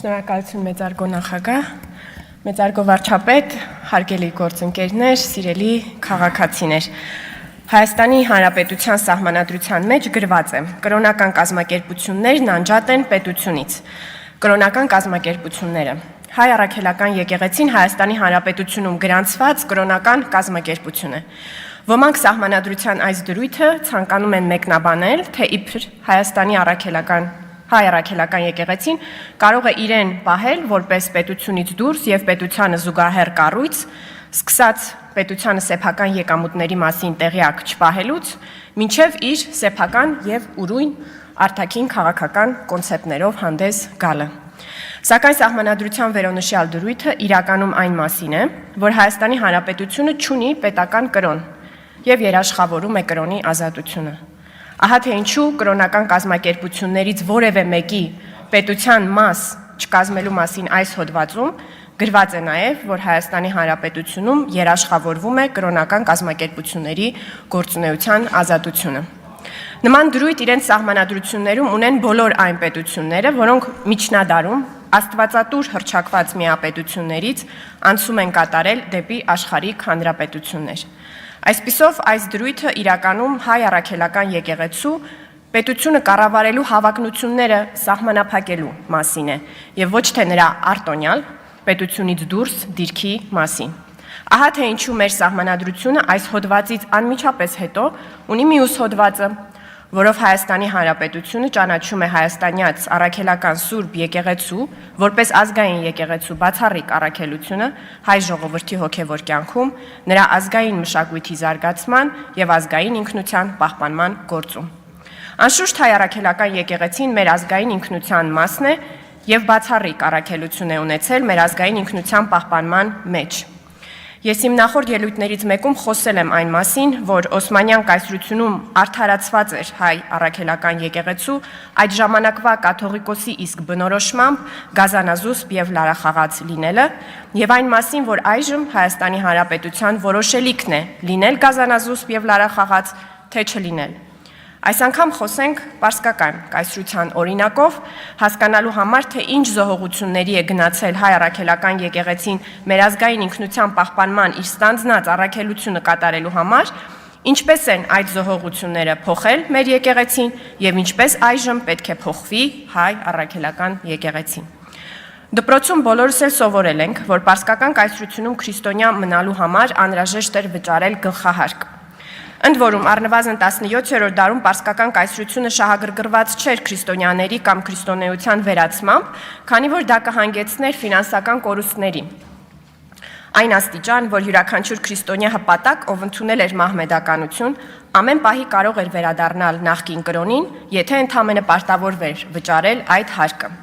Շնորհակալություն մեծարգո նախագահ, մեծարգո վարչապետ, հարգելի գործընկերներ, սիրելի քաղաքացիներ։ Հայաստանի Հանրապետության Սահմանադրության մեջ գրված է. կրոնական կազմակերպություններն անջատ են պետությունից։ Կրոնական կազմակերպությունները Հայ առաքելական եկեղեցին Հայաստանի Հանրապետությունում գրանցված կրոնական կազմակերպություն է։ Ոմանք սահմանադրության այս դրույթը ցանկանում են մեկնաբանել, թե իբր Հայ առաքելական եկեղեցին կարող է իրեն պահել որպես պետությունից դուրս եւ պետությանը զուգահեռ կառույց, սկսած պետությանը սեփական եկամուտների մասին տեղյակ չպահելուց, մինչև իր սեփական եւ ուրույն արտաքին քաղաքական կոնցեպտներով հանդես գալը։ Սակայն սահմանադրության վերոնշյալ դրույթը իրականում այն մասին է, որ Հայաստանի Հանրապետությունը չունի պետական կրոն եւ երաշխավորում է կրոնի ազատությունը։ Ահա թե ինչու կրոնական կազմակերպություններից որևէ մեկի պետության մաս չկազմելու մասին այս հոդվածում գրված է նաև, որ Հայաստանի Հանրապետությունում երաշխավորվում է կրոնական կազմակերպությունների գործունեության ազատությունը։ Նման դրույթ իրենց սահմանադրություններում ունեն բոլոր այն պետությունները, որոնք միջնադարում աստվածատուր հռչակված միապետություններից անցում են կատարել դեպի աշխարհիկ հանրապետություններ։ Այսպիսով այս դրույթը իրականում Հայ առաքելական եկեղեցու պետությունը կառավարելու հավակնությունները սահմանափակելու մասին է եւ ոչ թե նրա արտոնյալ պետությունից դուրս դիրքի մասին։ Ահա թե ինչու մեր սահմանադրությունը այս հոդվածից անմիջապես հետո ունի մյուս հոդվածը, որով Հայաստանի Հանրապետությունը ճանաչում է հայաստանյաց առաքելական Սուրբ եկեղեցու որպես ազգային եկեղեցու բացառիկ առաքելությունը հայ ժողովրդի հոգևոր կյանքում, նրա ազգային մշակույթի զարգացման եւ ազգային ինքնության պահպանման գործում։ Անշուշտ հայ առաքելական եկեղեցին մեր ազգային ինքնության մասն է եւ բացառիկ առաքելություն է ունեցել մեր ազգային ինքնության պահպանման մեջ։ Ես իմ նախորդ ելույթներից մեկում խոսել եմ այն մասին, որ Օսմանյան կայսրությունում արդարացված էր հայ առաքելական եկեղեցու այդ ժամանակվա կաթողիկոսի իսկ բնորոշմամբ գազանազուսպ եւ լարախաղաց լինելը, եւ այն մասին, որ այժմ Հայաստանի Հանրապետության որոշելիքն է լինել գազանազուսպ եւ լարախաղաց, թե չլինել։ Այս անգամ խոսենք պարսկական կայսրության օրինակով, հասկանալու համար, թե ինչ զոհողությունների է գնացել հայ առաքելական եկեղեցին մեր ազգային ինքնության պահպանման իր ստանձնած առաքելությունը կատարելու համար, ինչպես են այդ զոհողությունները փոխել մեր եկեղեցին եւ ինչպես այժմ պետք է փոխվի հայ առաքելական եկեղեցին։ Դպրոցում բոլորս էլ սովորել ենք, որ պարսկական կայսրությունում քրիստոնյա մնալու համար անհրաժեշտ էր վճարել գլխահարկ։ Ընդ որում առնվազն 17-րդ դարում պարսկական կայսրությունը շահագրգռված չէր քրիստոնյաների կամ քրիստոնեության վերացմամբ, քանի որ դա կհանգեցներ ֆինանսական կորուստների։ Այն աստիճան, որ յուրաքանչյուր քրիստոնյա հպատակ, ով ընդունել էր մահմեդականություն, ամեն պահի կարող էր վերադառնալ նախկին կրոնին, եթե ընդամենը պարտավորվեր վճարել այդ հարկը։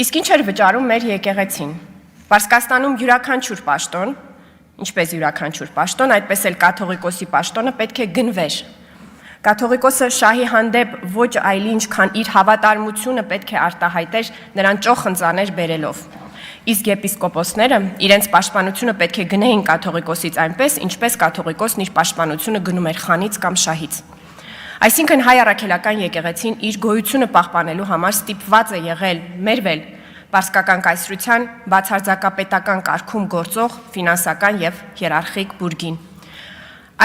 Իսկ ինչ էր վճարում մեր եկեղեցին։ Պարսկաստանում յուրաքանչյուր պաշտոն, ինչպես յուրաքանչյուր պաշտոն, այդպես էլ կաթողիկոսի պաշտոնը պետք է գնվեր։ Կաթողիկոսը շահի հանդեպ ոչ այլ ինչ, քան իր հավատարմությունը պետք է արտահայտեր նրան ճոխ ընծաներ բերելով։ Իսկ եպիսկոպոսները իրենց պաշտպանությունը պետք է գնեին կաթողիկոսից այնպես, ինչպես կաթողիկոսն իր պաշտպանությունը գնում էր խանից կամ շահից։ Այսինքն հայ առաքելական եկեղեցին իր գոյությունը պահպանելու համար ստիպված է եղել մերվել պարսկական կայսրության բացարձակապետական կարգում գործող ֆինանսական եւ հիերարխիկ բուրգին։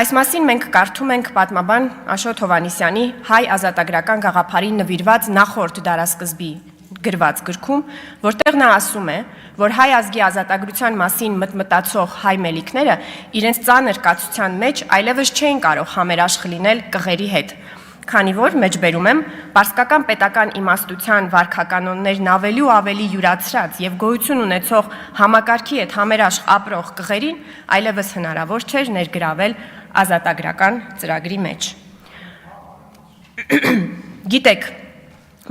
Այս մասին մենք կարդում ենք պատմաբան Աշոտ Հովհաննիսյանի հայ ազատագրական գաղափարին նվիրված նախորդ դարասկզբի գրված գրքում, որտեղ նա ասում է, որ հայ ազգի ազատագրության մասին մտածող հայ մելիքները իրենց ծանր կացության մեջ այլևս չէին կարող համերաշխ լինել կղերի հետ, քանի որ մեջբերում եմ պարսկական պետական իմաստության վարքականոններն ավելի ու ավելի յուրացրած եւ գոյություն ունեցող համակարգի հետ համերաշխ ապրող կղերին այլևս հնարավոր չէր ներգրավել ազատագրական ծրագրի մեջ։ Գիտեք,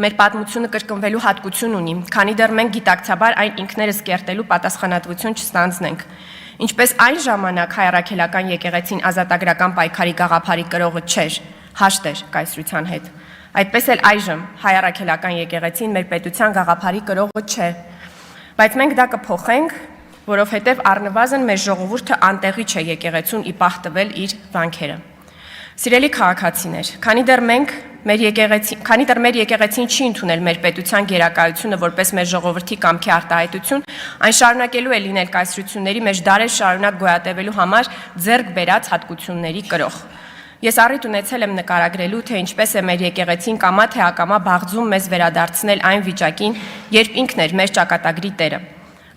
մեր պատմությունը կրկնվելու հատկություն ունի, քանի դեռ մենք գիտակցաբար այն ինքներս կերտելու պատասխանատվություն չստանձնենք։ Ինչպես այն ժամանակ հայ առաքելական եկեղեցին ազատագրական պայքարի գաղափարի կրողը չէր, հաշտ էր կայսրության հետ։ Այդպես էլ այժմ հայ առաքելական եկեղեցին մեր պետության գաղափարի կրողը չէ, բայց մենք դա կփոխենք, որովհետև առնվազն մեր ժողովուրդը անտեղի չէ եկեղեցուն ի պահ տվել իր վանքերը։ Սիրելի քաղաքացիներ, քանի դեռ մեր եկեղեցին չի ընդունել մեր պետության գերակայությունը որպես մեր ժողովրդի կամքի արտահայտություն, այն շարունակելու է լինել կայսրությունների մեջ դարեր շարունակ գոյատևելու համար ձեռք բերած հատկությունների կրող։ Ես առիթ ունեցել եմ նկարագրելու, թե ինչպես է մեր եկեղեցին կամա թե ակամա բաղձում մեզ վերադարձնել այն վիճակին, երբ ինքն էր մեր ճակատագրի տերը։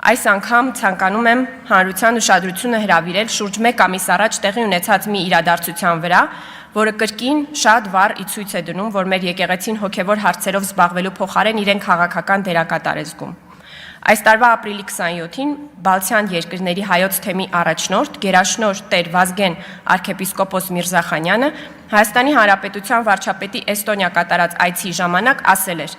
Այս անգամ ցանկանում եմ հանրության ուշադրությունը հրավիրել շուրջ 1 ամիս առաջ տեղի ունեցած մի իրադարձության վրա, որը կրկին շատ վառ ի ցույց է դնում, որ մեր եկեղեցին հոգևոր հարցերով զբաղվելու փոխարեն իրեն քաղաքական դերակատար է զգում։ Այս տարվա ապրիլի 27-ին Բալթյան երկրների հայոց թեմի առաջնորդ գերաշնորհ Տեր Վազգեն arczepiskopos Միրզախանյանը Հայաստանի Հանրապետության վարչապետի Էստոնիա կատարած այցի ժամանակ ասել էր.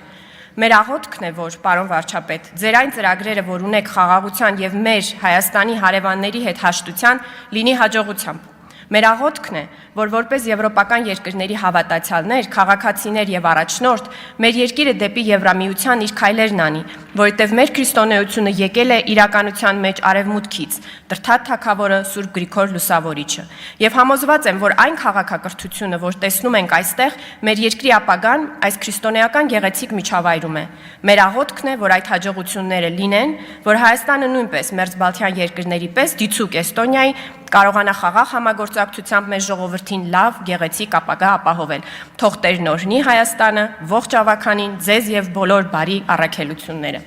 Մեր աղոթքն է, որ պարոն վարչապետ, ձեր այն ծրագրերը, որ ունեք խաղաղության եւ մեր Հայաստանի հարևանների հետ հաշտության, լինի հաջողությամբ։ Մեր աղոթքն է, որ որպես եվրոպական երկրների հավատացյալներ, քաղաքացիներ եւ առաջնորդ, մեր երկիրը դեպի Եվրամիության իր քայլերն անի, որովհետեւ մեր քրիստոնեությունը եկել է իրականության մեջ արևմուտքից, Տրթատ թագավորը Սուրբ Գրիգոր Լուսավորիչը։ Եվ համոզված եմ, որ այն քաղաքակրթությունը, որ տեսնում ենք այստեղ, մեր երկրի ապագան այս քրիստոնեական գեղեցիկ միջավայրում է։ Մեր աղոթքն է, որ այդ հաջողությունները լինեն, որ Հայաստանը նույնպես մերձբալթյան երկրների պես դիցուկ Էստոնիայի կարողանա խաղաղ համագործակցությամբ մեր ժողովրդին լավ, գեղեցիկ ապագա ապահովել։ Թող Տերն օրհնի Հայաստանը, ողջ ավականին, ձեզ եւ բոլոր բարի առաքելությունները։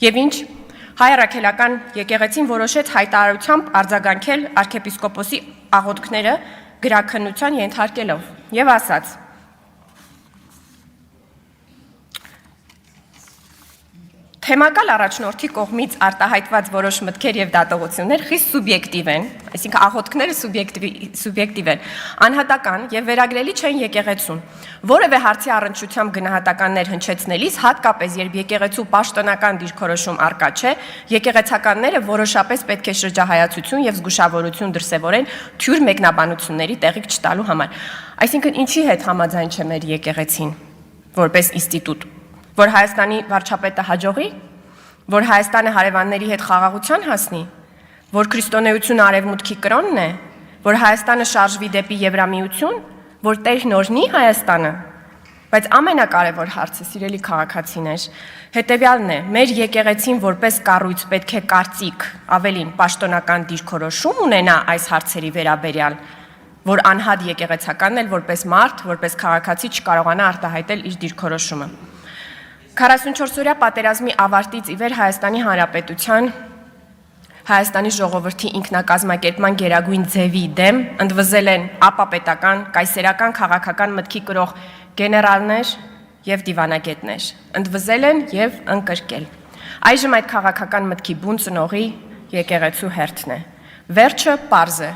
Եվ ինչ, հայ առաքելական եկեղեցին որոշեց հայտարարությամբ արձագանքել arczepiskoposi աղոթքները գրաքննության ենթարկելով եւ ասաց. Թեմակալ առաջնորդի կողմից արտահայտված որոշ մտքեր եւ դատողություններ խիստ սուբյեկտիվ են, այսինքն աղոթքները սուբյեկտիվ են, անհատական եւ վերագրելի չեն եկեղեցուն։ Որևէ հարցի առնչությամբ գնահատականներ հնչեցնելիս, հատկապես երբ եկեղեցու պաշտոնական դիրքորոշում առկա չէ, եկեղեցականները որոշապես պետք է շրջահայացություն եւ զգուշավորություն դրսեւորեն թյուր մեկնաբանությունների տեղիք չտալու համար։ Այսինքն ինչի հետ համաձայն չէ մեր եկեղեցին որպես ինստիտուտ, որ Հայաստանի վարչապետը հաջողի, որ Հայաստանը հարևանների հետ խաղաղության հասնի, որ քրիստոնեությունը արևմուտքի կրոնն է, որ Հայաստանը շարժվի դեպի Եվրամիություն, որ Տերն օրհնի Հայաստանը։ Բայց ամենակարևոր հարցը, սիրելի քաղաքացիներ, հետևյալն է. մեր եկեղեցին որպես կառույց պետք է կարծիք, ավելին պաշտոնական դիրքորոշում ունենա այս հարցերի վերաբերյալ, որ անհատ եկեղեցականն էլ որպես մարդ, որպես քաղաքացի չկարողանա արտահայտել իր դիրքորոշումը։ 44-օրյա պատերազմի ավարտից ի վեր Հայաստանի Հանրապետության Հայաստանի ժողովրդի ինքնակազմակերպման գերագույն ձևի դեմ ընդվզել են ապապետական, կայսերական քաղաքական մտքի կրող գեներալներ եւ դիվանագետներ, ընդվզել են եւ ընկրկել։ Այժմ այդ քաղաքական մտքի բուն ծնողի եկեղեցու հերթն է։ Վերջը պարզ է։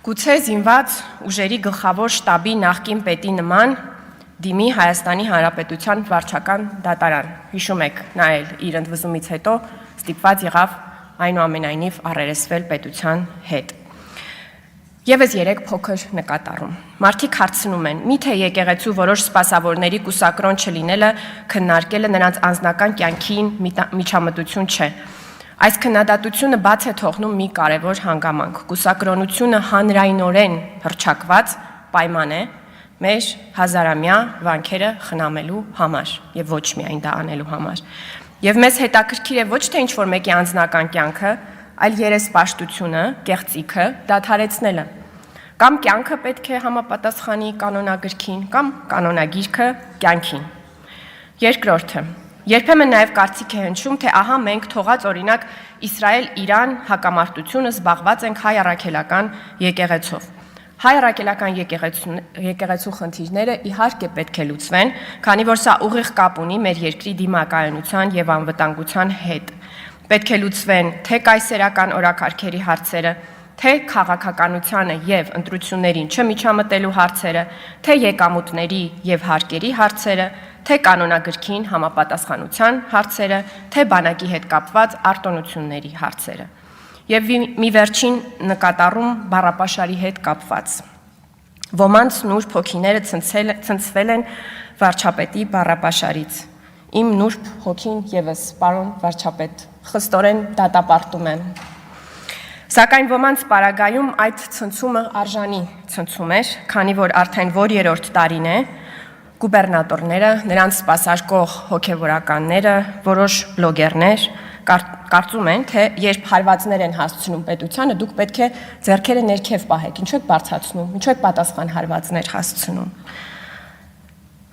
Գուցե զինված ուժերի գլխավոր շտաբի նախկին պետի նման դիմի Հայաստանի Հանրապետության վարչական դատարան։ Հիշում եք, նա էլ իր ընդվզումից հետո ստիպված եղավ այնուամենայնիվ առերեսվել պետության հետ։ Եվս 3 փոքր նկատառում։ Մարդիկ հարցնում են, միթե եկեղեցու որոշ սպասավորների կուսակրոն չլինելը քննարկելը նրանց անձնական կյանքին միջամտություն չէ։ Այս քննադատությունը բաց է թողնում մի կարևոր հանգամանք։ Կուսակրոնությունը հանրայնորեն հռչակված պայման է մեր հազարամյա վանքերը խնամելու համար եւ ոչ միայն դա անելու համար։ Եվ մեզ հետաքրքիր է ոչ թե ինչ-որ մեկի անձնական կյանքը, այլ երեսպաշտությունը, կեղծիքը դադարեցնելը։ Կամ կյանքը պետք է համապատասխանի կանոնագրքին, կամ կանոնագիրքը կյանքին։ Երկրորդը, երբեմն նաև կարծիք է հնչում, թե ահա մենք թողած օրինակ Իսրայել-Իրան հակամարտությունը զբաղված ենք հայ առաքելական եկեղեցով։ Հայ առաքելական եկեղեցու խնդիրները իհարկե պետք է լուծվեն, քանի որ սա ուղիղ կապ ունի մեր երկրի դիմակայունության եւ անվտանգության հետ։ Պետք է լուծվեն թե կայսերական օրակարգերի հարցերը, թե քաղաքականությանը եւ ընտրություններին չմիջամտելու հարցերը, թե եկամուտների եւ հարկերի հարցերը, թե կանոնագրքին համապատասխանության հարցերը, թե բանակի հետ կապված արտոնությունների հարցերը։ Եվ մի վերջին նկատառում բառապաշարի հետ կապված։ Ոմանց նուրբ հոգիները ցնցվել են վարչապետի բառապաշարից։ Իմ նուրբ հոգին եւս, պարոն վարչապետ, խստորեն դատապարտում եմ։ Սակայն ոմանց պարագայում այդ ցնցումը արժանի ցնցում էր, քանի որ արդեն որ երրորդ տարին է գուբերնատորները, նրանց սպասարկող հոգևորականները, որոշ բլոգերներ կարծում են, թե երբ հարվածներ են հասցնում պետությանը, դուք պետք է ձեռքերը ներքև պահեք, ինչու եք բարձրացնում, ինչու եք պատասխան հարվածներ հասցնում։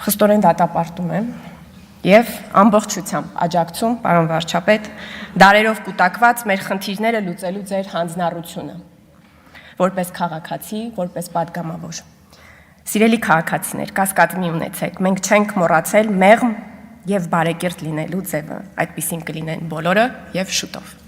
Խստորեն դատապարտում եմ եւ ամբողջությամբ աջակցում, պարոն վարչապետ, դարերով կուտակված մեր խնդիրները լուծելու ձեր հանձնառությունը, որպես քաղաքացի, որպես падգամավոր։ Սիրելի քաղաքացիներ, կասկած մի ունեցեք, մենք չենք մոռացել մեղմ եւ բարեկիրթ լինելու ձևը, այդպիսին կլինեն բոլորը եւ շուտով։